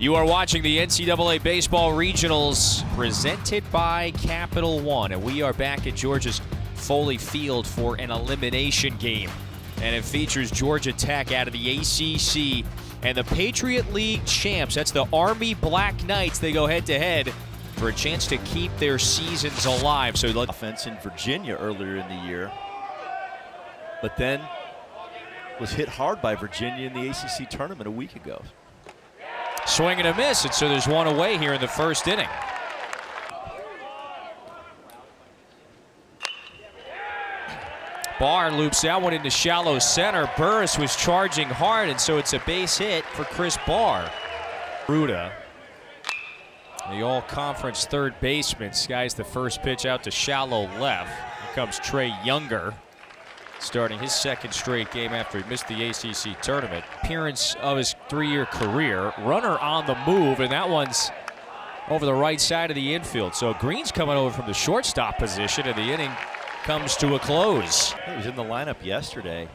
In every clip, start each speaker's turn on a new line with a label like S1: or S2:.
S1: You are watching the NCAA Baseball Regionals presented by Capital One, and we are back at Georgia's Foley Field for an elimination game. And it features Georgia Tech out of the ACC and the Patriot League champs. That's the Army Black Knights. They go head-to-head for a chance to keep their seasons alive. So
S2: offense in Virginia earlier in the year, but then was hit hard by Virginia in the ACC tournament a week ago.
S1: Swing and a miss, and so there's one away here in the first inning. Barr loops that one into shallow center. Burris was charging hard, and so it's a base hit for Chris Barr. Ruda, the all-conference third baseman, skies the first pitch out to shallow left. Here comes Trey Younger, starting his second straight game after he missed the ACC tournament. Appearance of his three-year career. Runner on the move, and that one's over the right side of the infield. So Green's coming over from the shortstop position, and the inning comes to a close.
S2: He was in the lineup yesterday.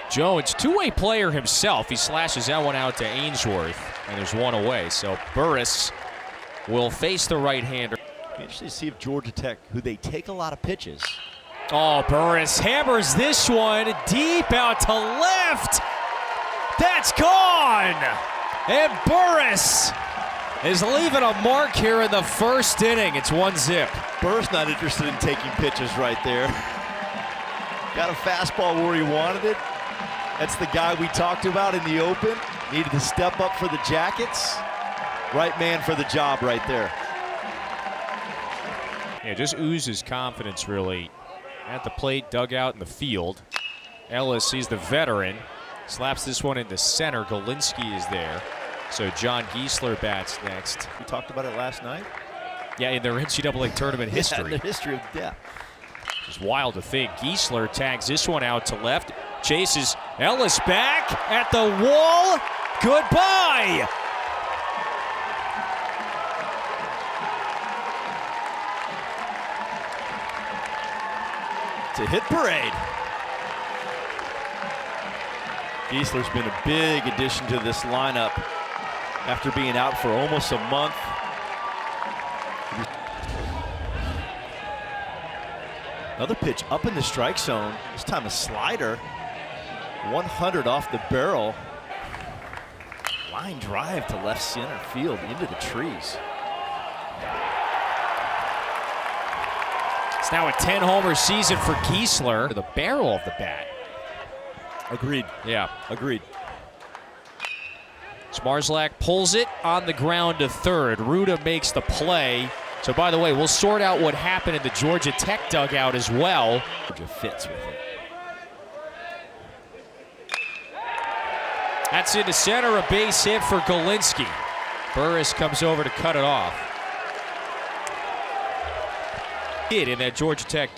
S1: Jones, two-way player himself. He slashes that one out to Ainsworth, and there's one away. So Burris will face the right-hander.
S2: Interesting to see if Georgia Tech, who they take a lot of pitches.
S1: Oh, Burris hammers this one deep out to left. That's gone. And Burris is leaving a mark here in the first inning. It's 1-0.
S2: Burris not interested in taking pitches right there. Got a fastball where he wanted it. That's the guy we talked about in the open. Needed to step up for the Jackets. Right man for the job right there.
S1: Yeah, just oozes confidence, really. At the plate, dugout in the field. Ellis sees the veteran. Slaps this one into center. Golinsky is there. So John Giesler bats next.
S2: We talked about it last night.
S1: Yeah, in their NCAA tournament history.
S2: Yeah, the history of death.
S1: It's wild to think. Giesler tags this one out to left. Chases Ellis back at the wall. Goodbye.
S2: It's a hit parade. Giesler's been a big addition to this lineup after being out for almost a month. Another pitch up in the strike zone. This time a slider. 100 off the barrel. Line drive to left center field into the trees.
S1: It's now a 10-homer season for Giesler. The barrel of the bat.
S2: Agreed.
S1: Yeah.
S2: Agreed.
S1: Smarzlak pulls it on the ground to third. Ruda makes the play. So, by the way, we'll sort out what happened in the Georgia Tech dugout as well.
S2: Georgia fits with it.
S1: That's into center, a base hit for Golinsky. Burris comes over to cut it off. In that Georgia Tech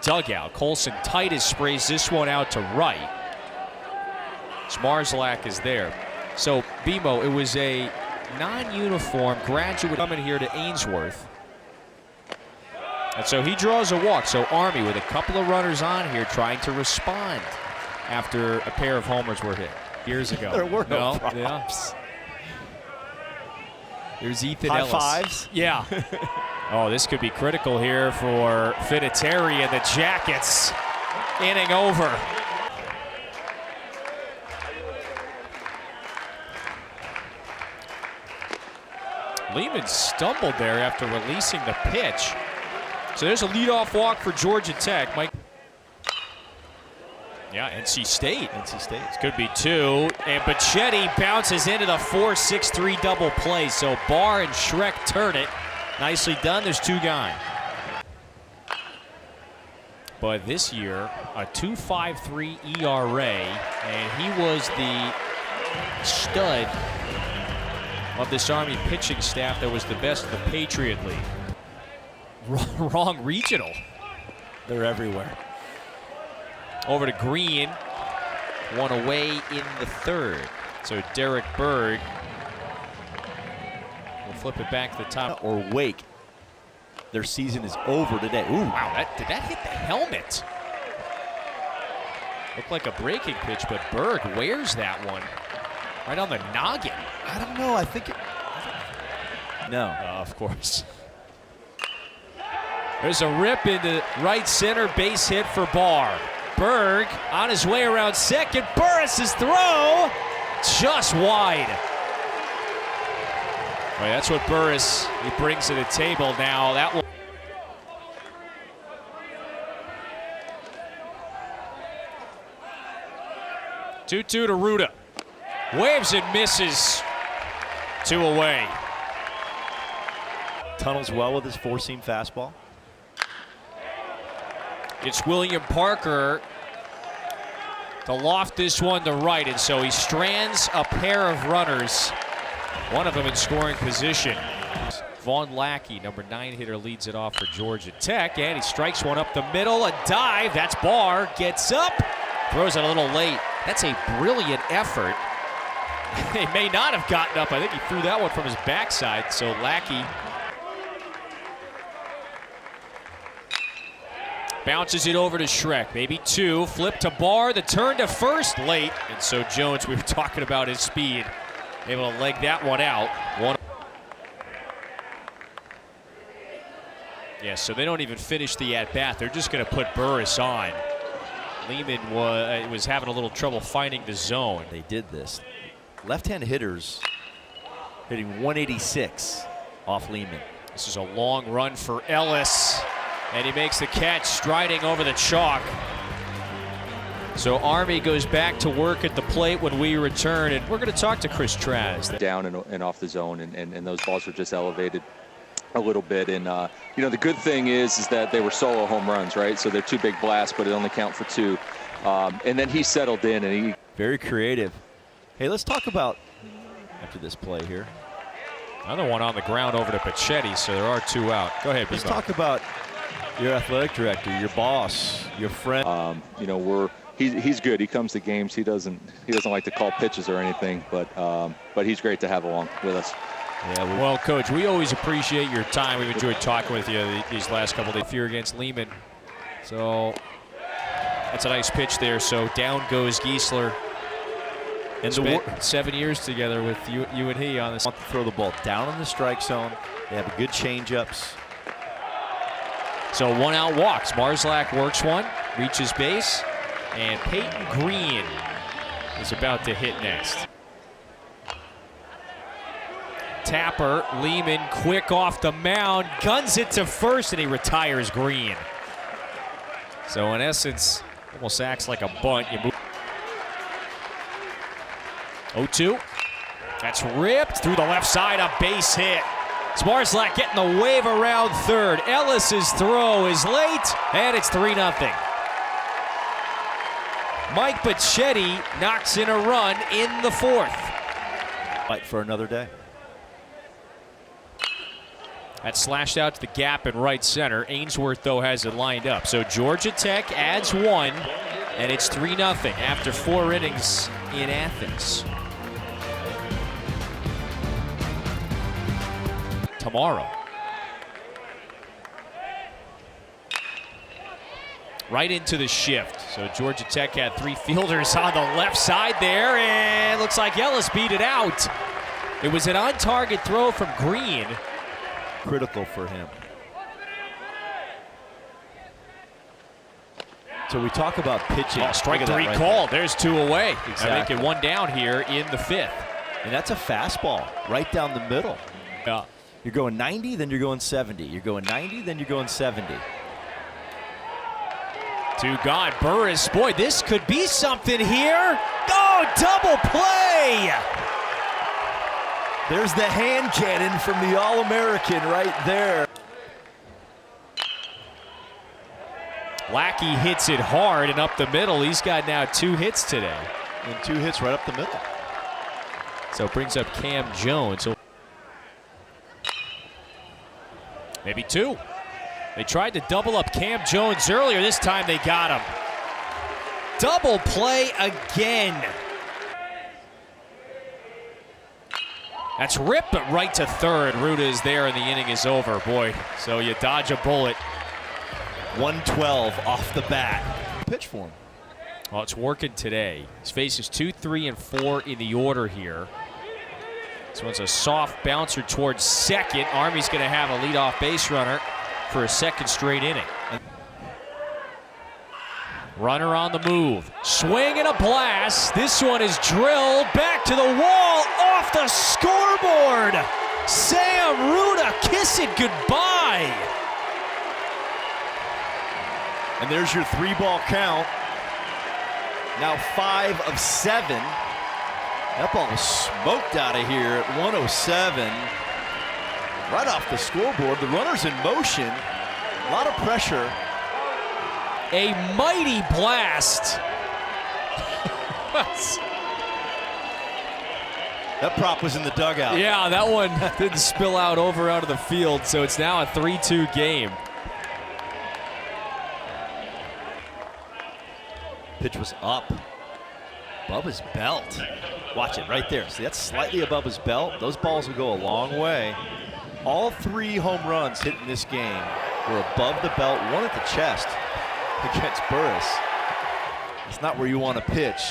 S1: dugout, Colson Titus sprays this one out to right. Smarzlak is there. So, BMO, it was a non-uniform graduate coming here to Ainsworth. And so he draws a walk. So Army with a couple of runners on here trying to respond after a pair of homers were hit years ago.
S2: There were no props.
S1: Yeah. There's Ethan
S2: High
S1: Ellis.
S2: fives.
S1: Yeah. Oh, this could be critical here for Finiteri and the Jackets. Inning over. Lehman stumbled there after releasing the pitch. So there's a leadoff walk for Georgia Tech. Mike. Yeah, NC State.
S2: NC State.
S1: This could be two. And Bacchetti bounces into the 4-6-3 double play. So Barr and Schreck turn it. Nicely done. There's two gone. But this year, a 2.53 ERA, and he was the stud of this Army pitching staff that was the best of the Patriot League. Wrong regional.
S2: They're everywhere.
S1: Over to Green. One away in the third. So Derek Berg will flip it back to the top.
S2: Or Wake. Their season is over today. Ooh.
S1: Wow, did that hit the helmet? Looked like a breaking pitch, but Berg wears that one. Right on the noggin.
S2: I don't know. I think it. No.
S1: Of course. There's a rip into right center, base hit for Barr. Berg on his way around second. Burris' throw just wide. Boy, that's what Burris he brings to the table now. That one. 2-2 to Ruda. Waves and misses. 2 away.
S2: Tunnels well with his four-seam fastball.
S1: It's William Parker to loft this one to right, and so he strands a pair of runners, one of them in scoring position. Vaughn Lackey, number 9 hitter, leads it off for Georgia Tech, and he strikes one up the middle. A dive, that's Barr, gets up, throws it a little late. That's a brilliant effort. He may not have gotten up. I think he threw that one from his backside, so Lackey bounces it over to Schreck. Maybe 2. Flip to Barr. The turn to first late. And so Jones, we were talking about his speed, able to leg that one out. Yeah, so they don't even finish the at-bat. They're just going to put Burris on. Lehman was having a little trouble finding the zone.
S2: They did this. Left-hand hitters hitting 186 off Lehman.
S1: This is a long run for Ellis. And he makes the catch, striding over the chalk. So Army goes back to work at the plate when we return, and we're going to talk to Chris Traz.
S3: Down and off the zone, and those balls were just elevated a little bit. And you know, the good thing is that they were solo home runs, right? So they're 2 big blasts, but it only count for 2. And then he settled in, and he
S2: very creative. Hey, let's talk about after this play here.
S1: Another one on the ground over to Pachetti, so there are 2 out. Go ahead,
S2: Let's
S1: Bebo.
S2: talk about your athletic director, your boss, your friend.
S3: you know, he's good. He comes to games. He doesn't like to call pitches or anything, but he's great to have along with us.
S2: Yeah,
S1: well, Coach, we always appreciate your time. We've enjoyed talking with you these last couple of days. Fear against Lehman. So that's a nice pitch there. So down goes Giesler. And spent 7 years together with you and he on this.
S2: Throw the ball down in the strike zone. They have good change-ups.
S1: So 1 out walks. Marzlack works one, reaches base, and Peyton Green is about to hit next. Tapper, Lehman, quick off the mound, guns it to first, and he retires Green. So in essence, almost acts like a bunt. You move. 0-2. That's ripped through the left side, a base hit. Marzlack getting the wave around third. Ellis's throw is late, and it's 3-0. Mike Pachetti knocks in a run in the 4th.
S2: Fight for another day.
S1: That's slashed out to the gap in right center. Ainsworth, though, has it lined up. So Georgia Tech adds 1, and it's 3-0 after 4 innings in Athens. Tomorrow. Right into the shift. So Georgia Tech had 3 fielders on the left side there, and looks like Ellis beat it out. It was an on-target throw from Green.
S2: Critical for him. So we talk about pitching.
S1: Oh, strike 3
S2: right
S1: called. There's 2 away.
S2: Exactly.
S1: I think 1 down here in the 5th.
S2: And that's a fastball right down the middle.
S1: Yeah.
S2: You're going 90, then you're going 70. You're going 90, then you're going 70.
S1: 2 gone. Burris, boy, this could be something here. Oh, double play!
S2: There's the hand cannon from the All-American right there.
S1: Lackey hits it hard and up the middle. He's got now 2 hits today.
S2: And 2 hits right up the middle.
S1: So it brings up Cam Jones. Maybe 2. They tried to double up Cam Jones earlier. This time they got him. Double play again. That's ripped, but right to third. Ruda is there, and the inning is over. Boy, so you dodge a bullet.
S2: 112 off the bat. Pitch for him.
S1: Well, it's working today. His faces 2, 3, and 4 in the order here. This one's a soft bouncer towards second. Army's going to have a leadoff base runner for a second straight inning. Runner on the move. Swing and a blast. This one is drilled back to the wall, off the scoreboard. Sam Ruda, kiss it goodbye.
S2: And there's your 3-ball count. Now 5 of 7. That ball was smoked out of here at 107. Right off the scoreboard. The runner's in motion. A lot of pressure.
S1: A mighty blast.
S2: That prop was in the dugout.
S1: Yeah, that one didn't spill out over out of the field, so it's now a 3-2 game.
S2: Pitch was up above his belt. Watch it right there. See, that's slightly above his belt. Those balls will go a long way. All 3 home runs hit in this game were above the belt, one at the chest against Burris. It's not where you want to pitch.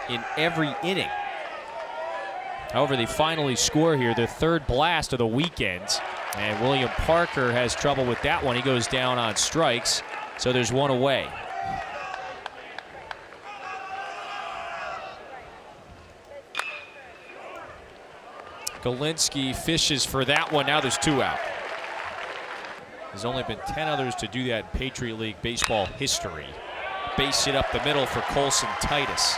S1: In every inning. However, they finally score here, their 3rd blast of the weekend. And William Parker has trouble with that one. He goes down on strikes, so there's 1 away. Galinsky fishes for that one. Now there's 2 out. There's only been 10 others to do that in Patriot League baseball history. Base hit up the middle for Colson Titus.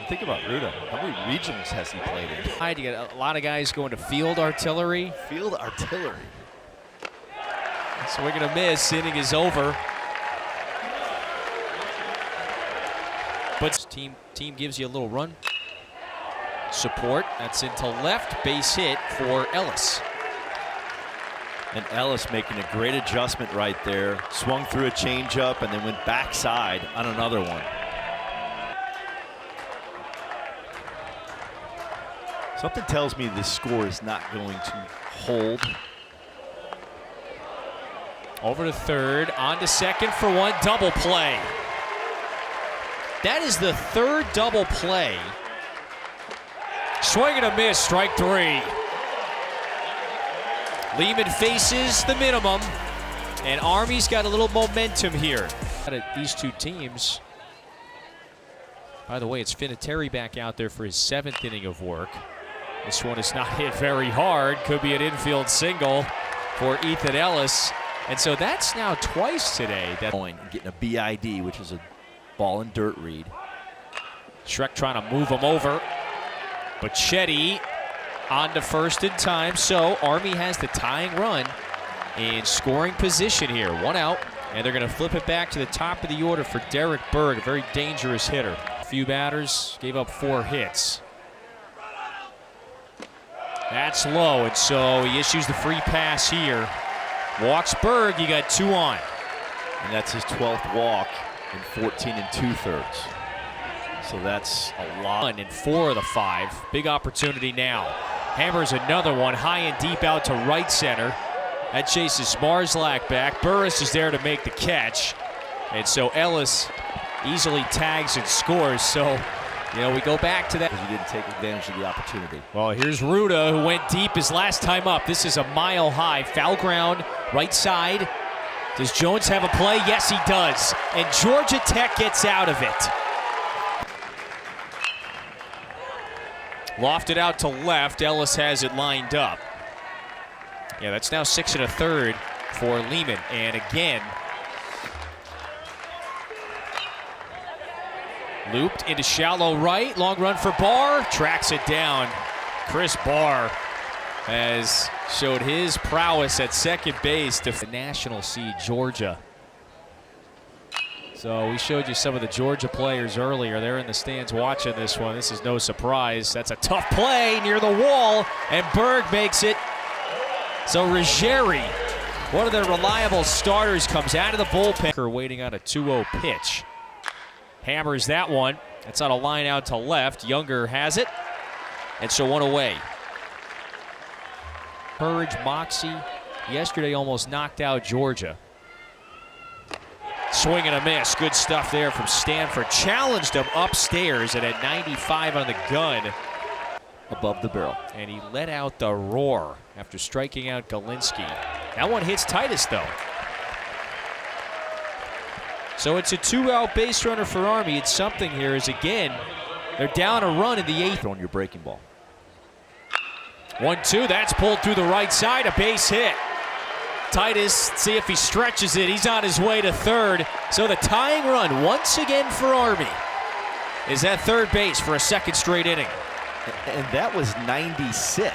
S2: Think about Ruda. How many regions has he played in?
S1: You get a lot of guys going to field artillery.
S2: Field artillery.
S1: So we're going to miss. Inning is over. But team gives you a little run support. That's into left. Base hit for Ellis.
S2: And Ellis making a great adjustment right there. Swung through a changeup and then went backside on another one. Something tells me this score is not going to hold.
S1: Over to third, on to second for 1, double play. That is the 3rd double play. Swing and a miss, strike 3. Lehman faces the minimum, and Army's got a little momentum here. These 2 teams. By the way, it's Finateri back out there for his 7th inning of work. This one is not hit very hard. Could be an infield single for Ethan Ellis. And so that's now twice today.
S2: Getting a BID, which is a ball and dirt read.
S1: Shrek trying to move him over. But Chetty on to first in time. So Army has the tying run in scoring position here. 1 out. And they're going to flip it back to the top of the order for Derek Berg, a very dangerous hitter. A few batters, gave up 4 hits. That's low, and so he issues the free pass here. Walks Berg, you got 2 on.
S2: And that's his 12th walk in 14 2/3. So that's a lot.
S1: In 4 of the 5. Big opportunity now. Hammers another one high and deep out to right center. That chases Marzlak back. Burris is there to make the catch. And so Ellis easily tags and scores. So, you know, we go back to that.
S2: Because he didn't take advantage of the opportunity.
S1: Well, here's Ruda, who went deep his last time up. This is a mile high. Foul ground, right side. Does Jones have a play? Yes, he does. And Georgia Tech gets out of it. Lofted out to left. Ellis has it lined up. Yeah, that's now 6 1/3 for Lehman. And again, looped into shallow right. Long run for Barr. Tracks it down. Chris Barr has showed his prowess at second base to the national seed Georgia. So we showed you some of the Georgia players earlier. They're in the stands watching this one. This is no surprise. That's a tough play near the wall, and Berg makes it. So Ruggieri, one of their reliable starters, comes out of the bullpen. Waiting on a 2-0 pitch. Hammers that one. That's on a line out to left. Younger has it. And so 1 away. Courage, moxie. Yesterday almost knocked out Georgia. Swing and a miss. Good stuff there from Stanford. Challenged him upstairs and at 95 on the gun.
S2: Above the barrel.
S1: And he let out the roar after striking out Galinsky. That one hits Titus, though. So it's a 2-out base runner for Army. It's something here is, again, they're down a run in the 8th.
S2: On your breaking ball.
S1: 1-2, that's pulled through the right side, a base hit. Titus, see if he stretches it. He's on his way to third. So the tying run once again for Army is at third base for a second straight inning.
S2: And that was 96.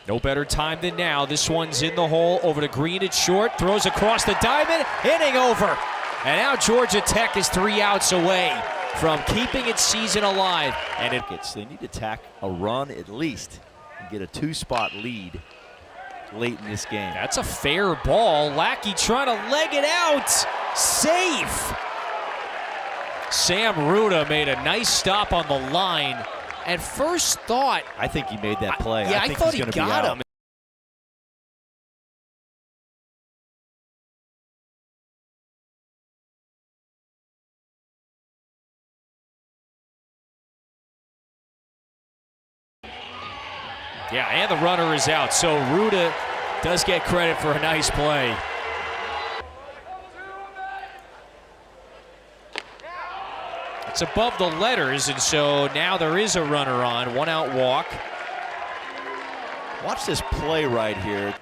S1: No better time than now. This one's in the hole, over to Green at short, throws across the diamond, inning over. And now Georgia Tech is 3 outs away from keeping its season alive. And
S2: They need to tack a run at least and get a 2-spot lead late in this game.
S1: That's a fair ball. Lackey trying to leg it out. Safe. Sam Ruda made a nice stop on the line. At first thought,
S2: I think he made that play.
S1: I
S2: think
S1: thought
S2: he's
S1: he
S2: gonna
S1: got
S2: be out.
S1: him. Yeah, and the runner is out. So Ruda does get credit for a nice play. It's above the letters, and so now there is a runner on. 1-out walk.
S2: Watch this play right here.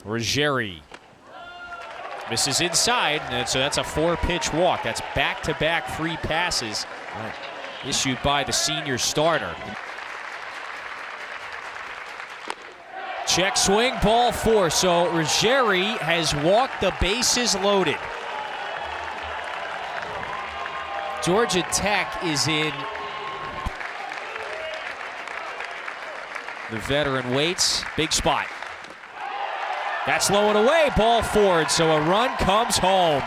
S1: Ruggieri misses inside, and so that's a 4-pitch walk. That's back-to-back free passes issued by the senior starter. Check swing, ball 4. So Ruggieri has walked the bases loaded. Georgia Tech is in. The veteran waits. Big spot. That's low and away. Ball 4. So a run comes home.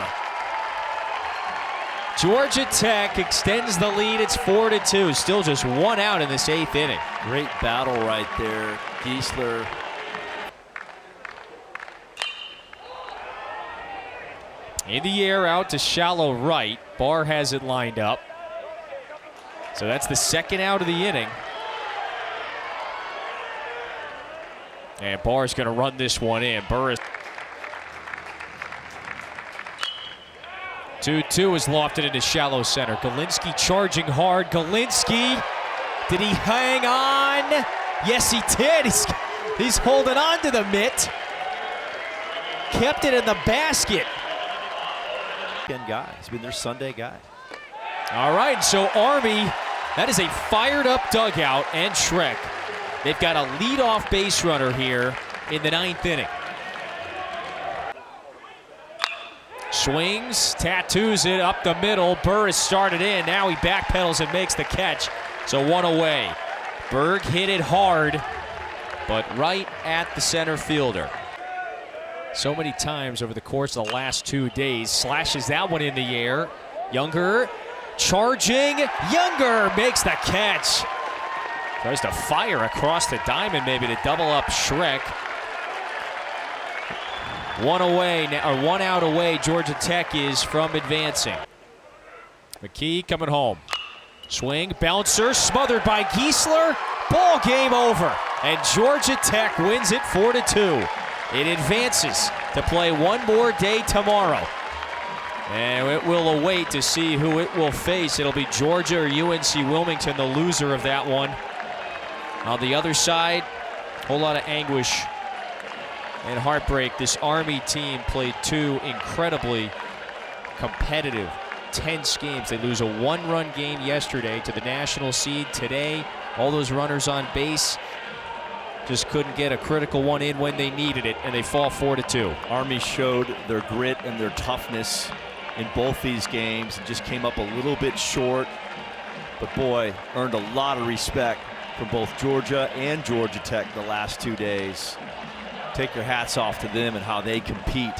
S1: Georgia Tech extends the lead. It's 4-2. Still just 1 out in this 8th inning.
S2: Great battle right there. Giesler.
S1: In the air, out to shallow right. Barr has it lined up. So that's the 2nd out of the inning. And Barr's going to run this one in. Burris. 2-2 is lofted into shallow center. Galinsky charging hard. Galinsky, did he hang on? Yes, he did. He's holding on to the mitt. Kept it in the basket.
S2: Guy. He's been their Sunday guy.
S1: All right, so Army, that is a fired-up dugout and Shrek. They've got a leadoff base runner here in the 9th inning. Swings, tattoos it up the middle. Burris started in. Now he backpedals and makes the catch. So 1 away. Berg hit it hard, but right at the center fielder. So many times over the course of the last 2 days. Slashes that one in the air. Younger charging. Younger makes the catch. Tries to fire across the diamond maybe to double up Shrek. 1 away, or 1 out away. Georgia Tech is from advancing. McKee coming home. Swing, bouncer, smothered by Giesler. Ball game over. And Georgia Tech wins it 4-2. It advances to play one more day tomorrow. And it will await to see who it will face. It'll be Georgia or UNC Wilmington, the loser of that one. On the other side, a whole lot of anguish and heartbreak. This Army team played 2 incredibly competitive, tense games. They lose a 1-run game yesterday to the national seed. Today, all those runners on base just couldn't get a critical one in when they needed it, and they fall 4-2.
S2: Army showed their grit and their toughness in both these games and just came up a little bit short. But boy, earned a lot of respect from both Georgia and Georgia Tech the last 2 days. Take your hats off to them and how they compete